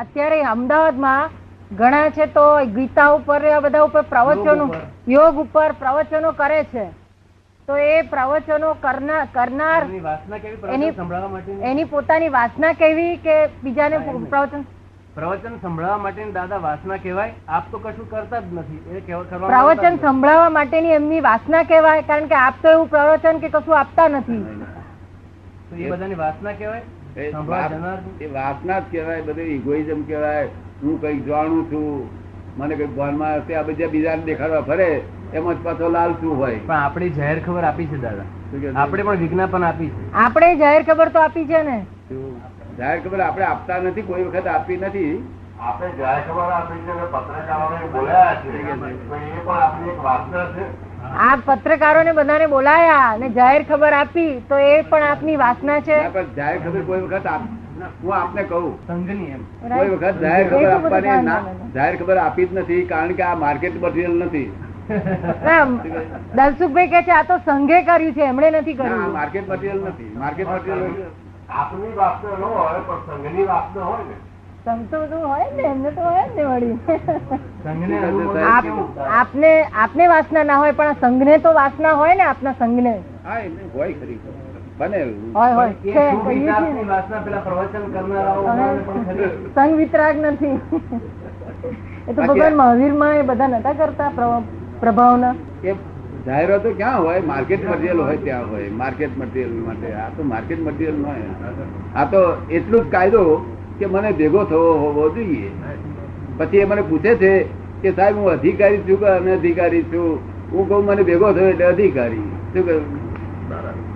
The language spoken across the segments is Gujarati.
અત્યારે અમદાવાદમાં ઘણા છે તો ગીતા ઉપર બધા ઉપર પ્રવચનો, યોગ ઉપર પ્રવચનો કરે છે, તો એ પ્રવચનો કરનાર એની પોતાની વાસના કેવી કે બીજાને પ્રવચન સંભળાવવા માટેની દાદા વાસના કહેવાય? આપ તો કશું કરતા જ નથી. પ્રવચન સંભળાવવા માટેની એમની વાસના કહેવાય, કારણ કે આપ તો એવું પ્રવચન કે કશું આપતા નથી. તો એ બધાની વાસના કહેવાય? એ વાસના જ કહેવાય, બધું ઇગોઇઝમ કહેવાય. હું કઈક જાણું છું, મને કઈક ભાનમાં હશે, આ બધા બીજાને દેખાડવા ફરે, એમાં જ પાછો લાલચું હોય. પણ આપણી જાહેર ખબર આપી છે દાદા, આપણે પણ વિજ્ઞાપન આપી છે. આપણે જાહેર ખબર તો આપી છે ને. જાહેર ખબર આપણે આપતા નથી, કોઈ વખત આપી નથી. આપણે જાહેર ખબર આપી છે, પત્રકારોને બોલાયા છે, એ પણ આપણી એક વાસના છે. આ પત્રકારોને બધાને બોલાયા અને જાહેર ખબર આપી, તો એ પણ આપની વાસના છે. જાહેર ખબર કોઈ વખત હું આપને કહું, સંઘની એમ કોઈ વખત જાહેર ખબર આપવાની જાહેર ખબર આપી જ નથી, કારણ કે આ માર્કેટ મટીરિયલ નથી. દલસુખભાઈ કે છે આ તો સંઘે કર્યું છે, એમણે નથી કર્યું. માર્કેટ મટીરિયલ નથી. માર્કેટ મટીરિયલ આપની વાસના ન હોય પણ સંઘની વાસના હોય ને. સંઘ તો બધું હોય ને, એમને તો હોય જ ને વળી. આપને વાસના ના હોય પણ સંઘને તો વાસના હોય ને, આપના સંઘને. હા એમને હોય ખરી, બને સંઘ વિતરાગ નથી. એ તો ભગવાન મહાવીર માં એ બધા નતા કરતા પ્રભાવના. એ જાહેરો તો ક્યાં હોય? માર્કેટ મટીરિયલ હોય ત્યાં હોય. માર્કેટ મટીરિયલ માટે આ તો માર્કેટ મટીરિયલ ન હોય. આ તો એટલું જ કાયદો કે મને ભેગો થવો હોવો જોઈએ. પછી એ મને પૂછે છે કે સાહેબ હું અધિકારી છું કે અનધિકારી છું? હું કહું મને ભેગો થયો એટલે અધિકારી. શું કહ્યું?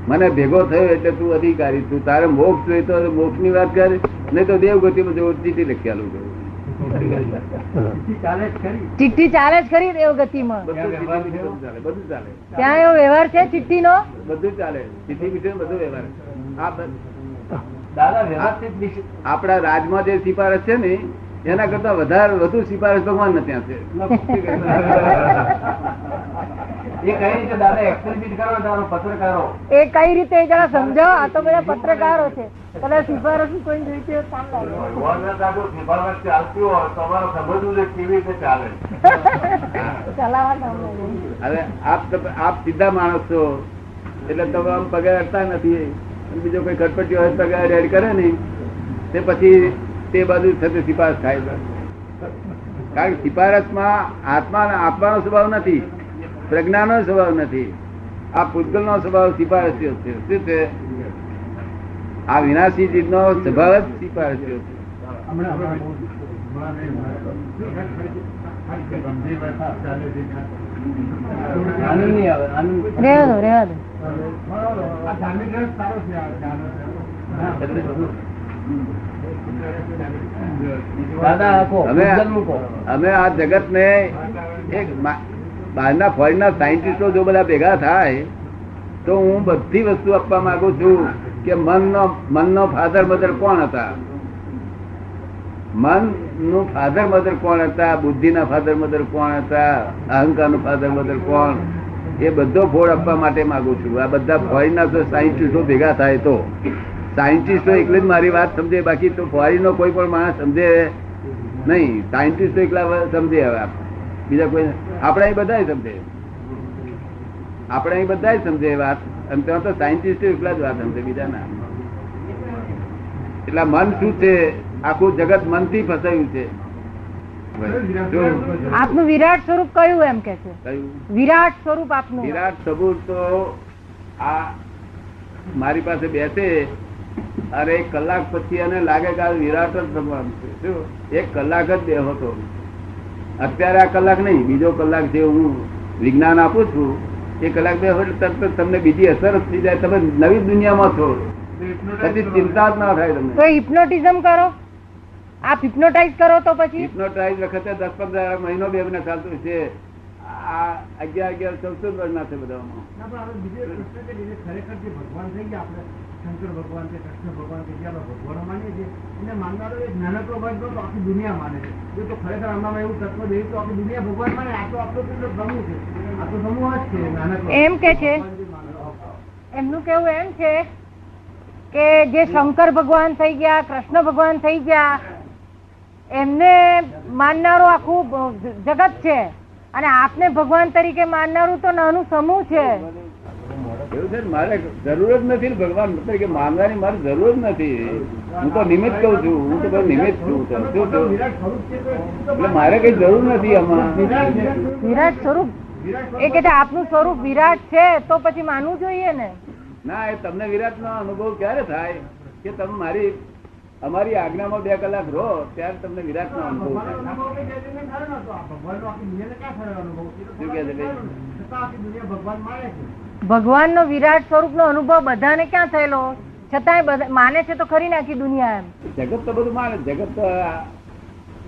મને ભેગો થયો એટલે તું અધિકારી છું. તારે મોક્ષ જોઈએ તો મોક્ષ ની વાત કરે, નહીં તો દેવગતિમાં જો ચીઠી લખી આલું છું. ચિઠ્ઠી ચાલે જ ખરી દેવગતિમાં. બધું ચાલે ત્યાં એવો વ્યવહાર છે ચિઠ્ઠી નો, બધું ચાલે. ચિઠ્ઠી વિશે બધો વ્યવહાર. આપણા રાજમાં જે સિફારસ છે ને એના કરતા વધુ સિફારસ ભગવાન ને ત્યાં છે. એ કઈ રીતે જરા સમજાવો. આ તો બધા પત્રકારો છે, કદાચ સિફારસ કોઈ રીતે સિફારસ ચાલતી હોય તો અમારે સમજવું છે કેવી રીતે ચાલે. હવે આપ સીધા માણસ છો એટલે તમે આમ પગાર અડતા નથી. બીજો કોઈ ખટપટી હોય પગાર એડ કરે ને તે પછી તે બાજુ થતી સિફારસ થાય. કારણ કે સિફારસમાં આપવાનો સ્વભાવ નથી, પ્રજ્ઞાનો સ્વભાવ નથી. આ પૂતગલ નો સ્વભાવ સિફારસીઓ છે. શું છે? આ વિનાશી ચીજ નો સ્વભાવ જ સિફારસીઓ છે. અમે આ જગત ને એક બહારના ફોરેનના સાયન્ટિસ્ટો જો બધા ભેગા થાય તો હું બધી વસ્તુ આપવા માંગુ છું કે મનનો ફાધર મધર કોણ હતા? મન નું ફાધર મધર કોણ હતા? બુદ્ધિ ના ફાધર મધર કોણ હતા? અહંકાર નું ફાધર મધર કોણ? એ બધો ફોડ આપવા માટે માંગુ છું. આ બધા ફોરેનના જો સાયન્ટિસ્ટો ભેગા થાય તો, સાયન્ટિસ્ટો એકલી જ મારી વાત સમજે, બાકી તો ફોરેન નો કોઈ પણ માણસ સમજે નહીં. સાયન્ટિસ્ટો એકલા સમજે. હવે બીજા કોઈ આપણે અહીં બધા સમજે, આપણે અહીં બધા સમજે વાત. અને ત્યાં તો સાયન્ટિસ્ટો એકલા જ વાત સમજે, બીજા ના. એટલે મન શું છે? આખું જગત મનથી ફસાયું છે. આપનું વિરાટ સ્વરૂપ કયું એમ કે છે? વિરાટ સ્વરૂપ આપનું. વિરાટ સ્વરૂપ તો આ મારી પાસે બેસે અરે 1 કલાક પછી એને લાગે કે આ વિરાટ જ ભગવાન છે. શું 1 કલાક જ બેહો તો. અત્યારે આ કલાક નહીં, બીજો કલાક જે હું વિજ્ઞાન આપું છું એ કલાક બેહો એટલે તરત તમને બીજી અસર જ થઈ જાય. તમે નવી દુનિયામાં છો, પછી ચિંતા જ ના થાય તમને. તો હિપ્નોટિઝમ કરો, આપ હિપ્નોટાઇઝ કરો તો પછી હિપ્નોટાઇઝ વખતે 10-15 મહિનો 2 મહિના ચાલતું છે. આ 11-14 વર્ષના છે બધામાં. ભગવાન થઈ ગયા આપણે શંકર ભગવાન છે, કૃષ્ણ ભગવાન છે, જે ભગવાનો માનીએ છીએ એને માનનારો એક નાનકડો ભાગ તો આખી દુનિયા માને છે. જો તો ખરેખર આમાં એવું તત્વ દે તો આખી દુનિયા ભગવાન માને. આ તો આપણો સમૂહ છે, આ તો સમૂહ જ છે નાનકડો. એમ કે છે, એમનું કેવું એમ છે કે જે શંકર ભગવાન થઈ ગયા, કૃષ્ણ ભગવાન થઈ ગયા, એમને માનનારો આખું જગત છે અને આપને ભગવાન તરીકે માનનારું તો નાનું સમૂહ છે. એવું છે ને, મારે જરૂર જ નથી ને ભગવાન તરીકે માનવાની મારે જરૂર જ નથી. હું તો નિમિત્ત કઉ છું, હું તો બસ નિમિત્ત છું. શું છું? એટલે મારે કઈ જરૂર નથી આમાં. વિરાટ સ્વરૂપ એ કે છે આપનું સ્વરૂપ વિરાટ છે તો પછી માનવું જોઈએ ને. ના, એ તમને વિરાટ નો અનુભવ ક્યારે થાય કે તમે અમારી આજ્ઞામાં 2 કલાક રહો ત્યારે તમને વિરાટ નો અનુભવ થાય. ભગવાન નો વિરાટ સ્વરૂપ નો અનુભવ બધાને ક્યાં થયેલો, છતાંય માને છે તો ખરી નાખી દુનિયા એમ. જગત તો બધું માને. જગત તો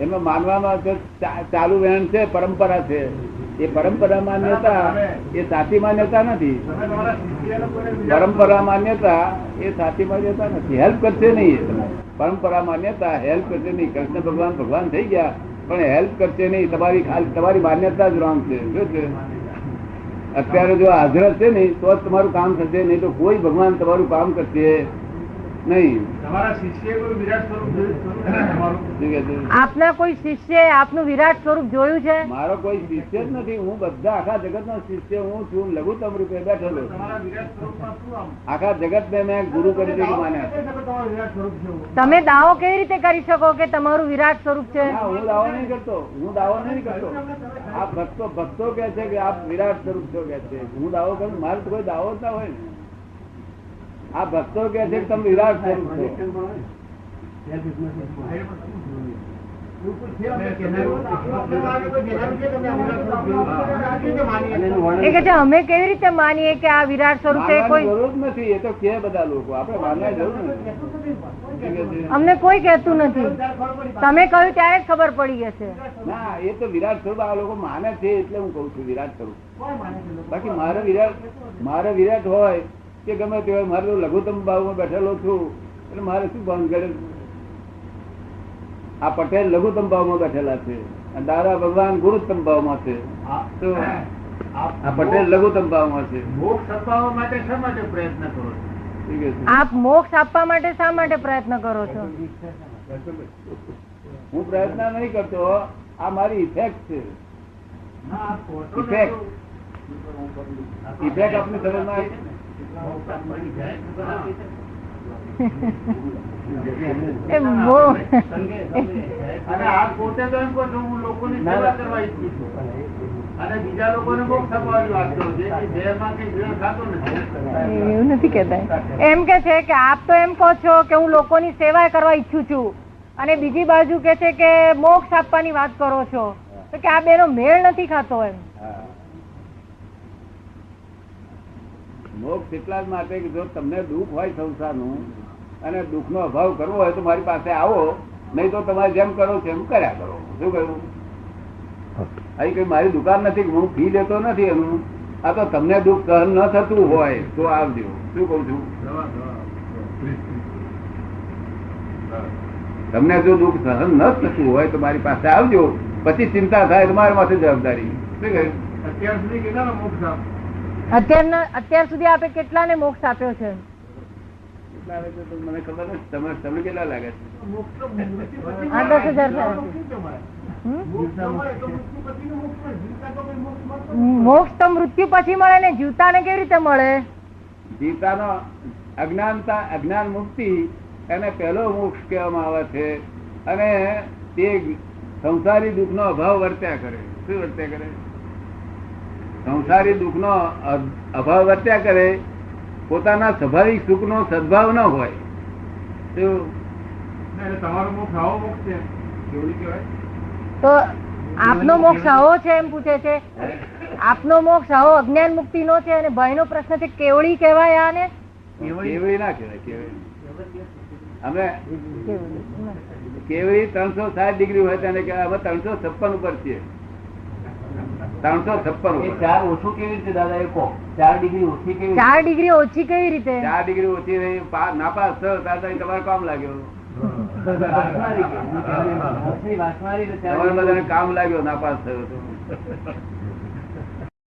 એમાં માનવામાં ચાલુ વહેણ છે, પરંપરા છે. એ પરંપરા માન્યતા એ સાચી માન્યતા નથી. પરંપરા માન્યતા એ સાચી માન્યતા નથી. હેલ્પ કરશે નહીં. પરંપરા માન્યતા હેલ્પ કરશે નહીં. કૃષ્ણ ભગવાન ભગવાન થઈ ગયા પણ હેલ્પ કરશે નહીં. તમારી માન્યતા જ રોંગ છે. શું છે? અત્યારે જો હાજર છે ને તો જ તમારું કામ થશે, નહીં તો કોઈ ભગવાન તમારું કામ કરશે નહીં. આપના કોઈ શિષ્ય આપનું વિરાટ સ્વરૂપ જોયું છે? મારો કોઈ શિષ્ય જ નથી. હું બધા આખા જગત નો શિષ્ય હું છું. લઘુત્તમ રૂપે બેઠેલો. આખા જગત ને મેં ગુરુ કરી દીધું માન્યા. તમે દાવો કેવી રીતે કરી શકો કે તમારું વિરાટ સ્વરૂપ છે? હું દાવો નહીં કરતો. આ ભક્તો કે છે કે આપ વિરાટ સ્વરૂપ છો કે છે. હું દાવો કરું? મારે તો કોઈ દાવો જ ના હોય ને. આ ભક્તો કે છે કે તમે વિરાટ સ્વરૂપ છો. એ કે છે અમે કેવી રીતે માનીએ કે આ વિરાટ સ્વરૂપ છે? કોઈ જરૂર નથી. એ તો કે બધા લોકો આપણે માનવા જરૂર નથી. અમને કોઈ કહેતું નથી. તમે કહ્યું ત્યારે જ ખબર પડી જશે. ના, એ તો વિરાટ સ્વરૂપ આ લોકો માને છે એટલે હું કઉ છું વિરાટ સ્વરૂપ. બાકી મારે વિરાટ હોય કે ગમે તે હોય, મારે તો લઘુત્તમ ભાવમાં બેઠેલો છું એટલે મારે શું ભાવ કરે? આ પટેલ લઘુત્તમ ભાવમાં બેઠેલા છે, દાદા ભગવાન ગુરુત્તમ ભાવમાં છે. આ પટેલ લઘુત્તમ ભાવમાં છે. મોક્ષ અપાવવા માટે શા માટે પ્રયત્ન કરો છો? આપ મોક્ષ આપવા માટે શા માટે પ્રયત્ન કરો છો? હું પ્રયત્ન નહીં કરતો. આ મારી ઇફેક્ટ છે. ઇફેક્ટ આપની સમજમાં અને આ પોતે તો એમ કહો છો હું લોકોની સેવા કરવા ઈચ્છું છું અને બીજા લોકોને મોક્ષ અપાવવાની વાત કરું છું. દેહમાં કઈ ભેળ ખાતો નથી. એવું નથી કેતા. એમ કે છે કે આપ તો એમ કહો છો કે હું લોકોની સેવા કરવા ઈચ્છું છું અને બીજી બાજુ કે છે કે મોક્ષ આપવાની વાત કરો છો, તો કે આ બેનો મેળ નથી ખાતો એમ. મોક્ષ એટલા જ માટે કે જો તમને દુઃખ હોય સંસારનું અને દુઃખનો અભાવ કરવો હોય તો મારી પાસે આવો, નહીં તો તમારે જેમ કરો છો એમ કર્યા કરો. શું કહ્યું? અહીં કઈ મારી દુકાન નથી, હું ફી લેતો નથી એનું. આ તો તમને દુઃખ સહન ન થતું હોય તો આવજો. શું કઉ છું? તમને જો દુઃખ સહન ન થતું હોય તો મારી પાસે આવજો. પછી ચિંતા થાય તો મારી માથે જવાબદારી. શું કહ્યું? અત્યાર સુધી કેટલાનો મોક્ષ આપ? અત્યાર સુધી આપે કેટલાને મોક્ષ આપ્યો છે? મને ખબર નથી. તમને કેટલા લાગે છે? 8-10 હજાર. મોક્ષ તો મૃત્યુ પછી મળે ને જીવતાને કેવી રીતે મળે? જીવતાનો અજ્ઞાન મુક્તિ એને પહેલો મોક્ષ કહેવામાં આવે છે. અને તે સંસારી દુઃખ નો અભાવ વર્ત્યા કરે. શું વર્ત્યા કરે? સંસારી દુઃખ નો અભાવ વર્ત્યા કરે. પોતાના સ્વાભાવિક સુખ નો સદભાવ ન હોય. તમારો મોક્ષ આવો મોક્ષ છે કેવડી કહેવાય? તો આપનો મોક્ષ આવો છે એમ પૂછે છે. આપનો મોક્ષ આવો અજ્ઞાન મુક્તિ નો છે અને ભાઈ નો પ્રશ્ન છે કેવડી કહેવાય? આને કેવડી ના કહેવાય. અમે કેવડી 360 ડિગ્રી હોય તેને કહેવાય. અમે 356 ઉપર છીએ. 356. 4 ઓછું કેવી રીતે દાદા? એ કહો. 4 ડિગ્રી ઓછી કેવી? 4 ડિગ્રી ઓછી કેવી રીતે? 4 ડિગ્રી ઓછી રહી નાપાસ થયો ત્યારે તમારે કામ લાગ્યો. તમારે બધાને કામ લાગ્યો નાપાસ થયો તો.